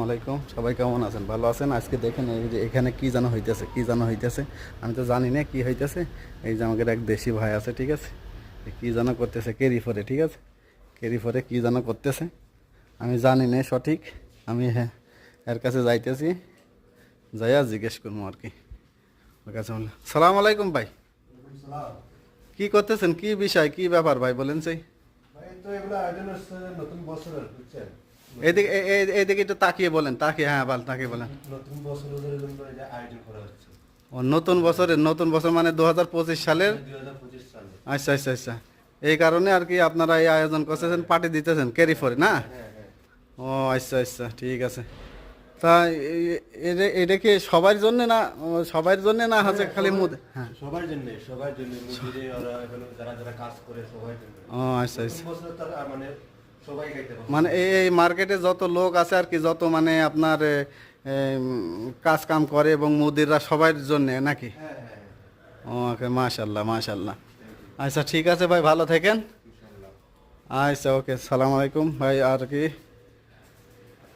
ওয়ালাইকুম, সবাই কেমন আছেন? ভালো আছেন? আজকে দেখেন এই যে এখানে কি যেন হইতেছে, আমি তো জানি না কি হইতেছে। এই যে আমাদের এক দেশি ভাই আছে, ঠিক আছে, কি যেন করতেছে কেরি ফোরে, ঠিক আছে, কেরি ফোরে কি যেন করতেছে, আমি জানি না সঠিক। আমি হ্যাঁ এর কাছে যাইতেছি, যাইয়া জিজ্ঞেস করবো আর কি ওর কাছে। বললাম সালাম আলাইকুম ভাই, কি করতেছেন, কি বিষয়, কি ব্যাপার ভাই বলেন সেই। ভাই তো এগুলো আয়োজন হচ্ছে নতুন বছরের, বুঝছেন? এইদিকে এইদিকে একটু তাকিয়ে বলেন, তাকিয়ে, হ্যাঁ বল, তাকিয়ে বলেন। নতুন বছরের জন্য এটা আয়োজন করা হচ্ছে। ও নতুন বছর মানে 2025 সালের। 2025 সালে। আচ্ছা আচ্ছা আচ্ছা, এই কারণে আর কি আপনারা এই আয়োজন করতেছেন, পার্টি দিতেছেন ক্যারি ফরে না? হ্যাঁ হ্যাঁ। ও আচ্ছা আচ্ছা, ঠিক আছে। তা এটা কি সবার জন্য না, সবার জন্য না হচ্ছে খালি মুদ? হ্যাঁ, সবার জন্য মন্দিরে ওরা এখানে যারা যারা কাজ করে সবার জন্য। ও আচ্ছা নতুন আচ্ছা, বছর তার মানে সবাই খাইতে পারবে। মানে এই মার্কেটে যত লোক আছে আর কি, যত মানে আপনার কাজ কাম করে এবং মুদিররা সবার জন্য নাকি? হ্যাঁ হ্যাঁ ও ওকে, মাশাল্লাহ মাশাল্লাহ। থ্যাংক ইউ আচ্ছা ঠিক আছে ভাই, ভালো থাকেন। ইনশাআল্লাহ। আচ্ছা ওকে, সালাম আলাইকুম ভাই। আর কি